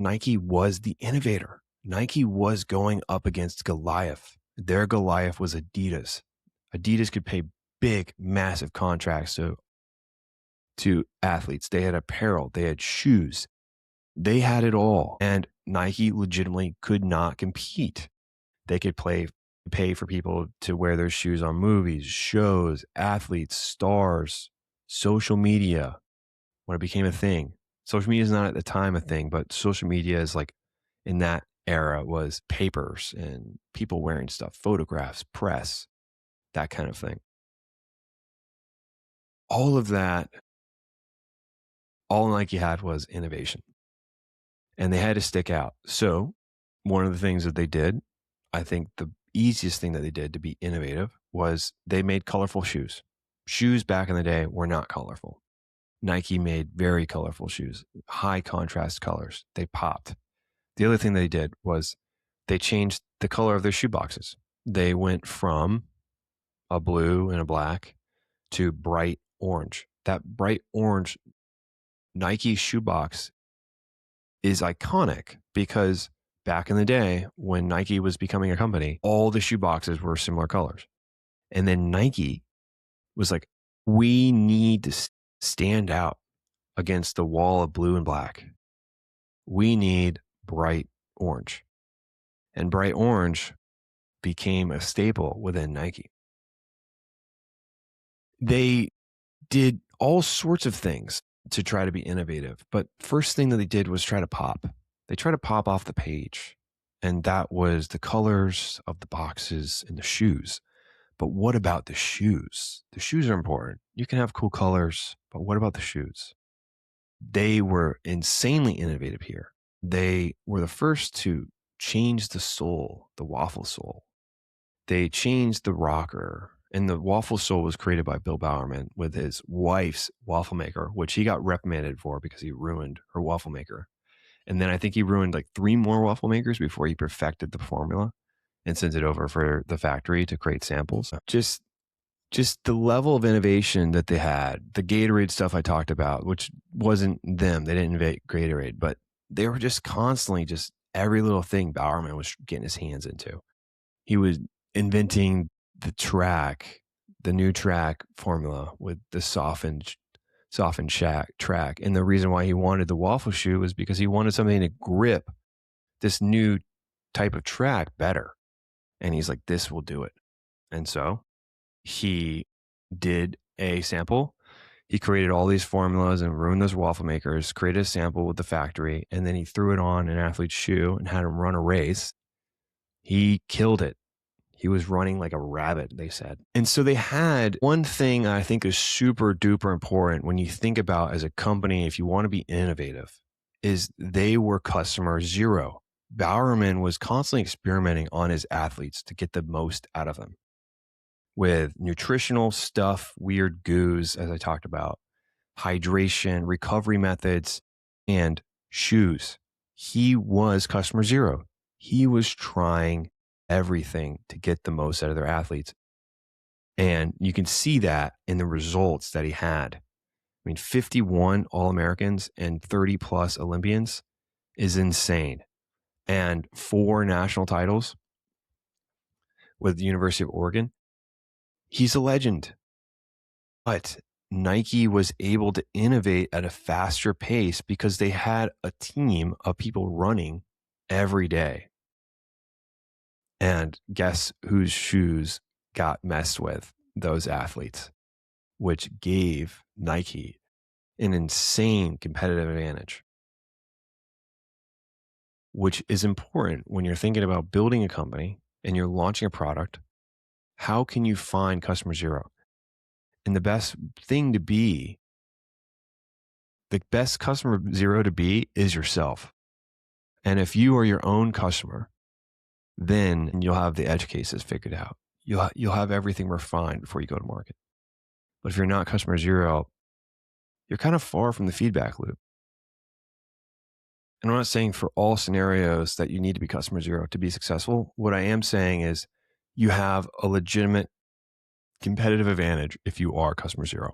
Nike was the innovator. Nike was going up against Goliath. Their Goliath was Adidas. Adidas could pay big, massive contracts to athletes. They had apparel, they had shoes, they had it all. And Nike legitimately could not compete. They could pay for people to wear their shoes on movies, shows, athletes, stars, social media. When it became a thing, social media is not at the time a thing, but social media is like in that era was papers and people wearing stuff, photographs, press, that kind of thing. All of that, all Nike had was innovation and they had to stick out. So one of the things that they did, I think the easiest thing that they did to be innovative was they made colorful shoes. Shoes back in the day were not colorful. Nike made very colorful shoes, high contrast colors. They popped. The other thing they did was they changed the color of their shoe boxes. They went from a blue and a black to bright orange. That bright orange Nike shoebox is iconic because back in the day when Nike was becoming a company, all the shoe boxes were similar colors. And then Nike was like, we need to stand out against the wall of blue and black. We need bright orange. And bright orange became a staple within Nike. They did all sorts of things to try to be innovative, but first thing that they did was try to pop. They tried to pop off the page, and that was the colors of the boxes and the shoes. But what about the shoes? The shoes are important. You can have cool colors, but what about the shoes? They were insanely innovative here. They were the first to change the sole, the waffle sole. They changed the rocker, and the waffle sole was created by Bill Bowerman with his wife's waffle maker, which he got reprimanded for because he ruined her waffle maker. And then I think he ruined like 3 more waffle makers before he perfected the formula and sent it over for the factory to create samples. Just the level of innovation that they had, the Gatorade stuff I talked about, which wasn't them. They didn't invent Gatorade, but they were just constantly just every little thing Bowerman was getting his hands into. He was inventing the new track formula with the softened track. And the reason why he wanted the waffle shoe was because he wanted something to grip this new type of track better. And he's like, this will do it. And so he did a sample. He created all these formulas and ruined those waffle makers, created a sample with the factory, and then he threw it on an athlete's shoe and had him run a race. He killed it. He was running like a rabbit, they said. And so they had one thing I think is super duper important when you think about as a company, if you want to be innovative, is they were customer zero. Bowerman was constantly experimenting on his athletes to get the most out of them with nutritional stuff, weird goos, as I talked about, hydration, recovery methods, and shoes. He was customer zero. He was trying everything to get the most out of their athletes. And you can see that in the results that he had. I mean, 51 All-Americans and 30 plus Olympians is insane. And 4 national titles with the University of Oregon. He's a legend. But Nike was able to innovate at a faster pace because they had a team of people running every day. And guess whose shoes got messed with? Those athletes, which gave Nike an insane competitive advantage, which is important when you're thinking about building a company and you're launching a product. How can you find customer zero? And the best customer zero to be is yourself. And if you are your own customer, then you'll have the edge cases figured out. You'll have everything refined before you go to market. But if you're not customer zero, you're kind of far from the feedback loop. And I'm not saying for all scenarios that you need to be customer zero to be successful. What I am saying is you have a legitimate competitive advantage if you are customer zero.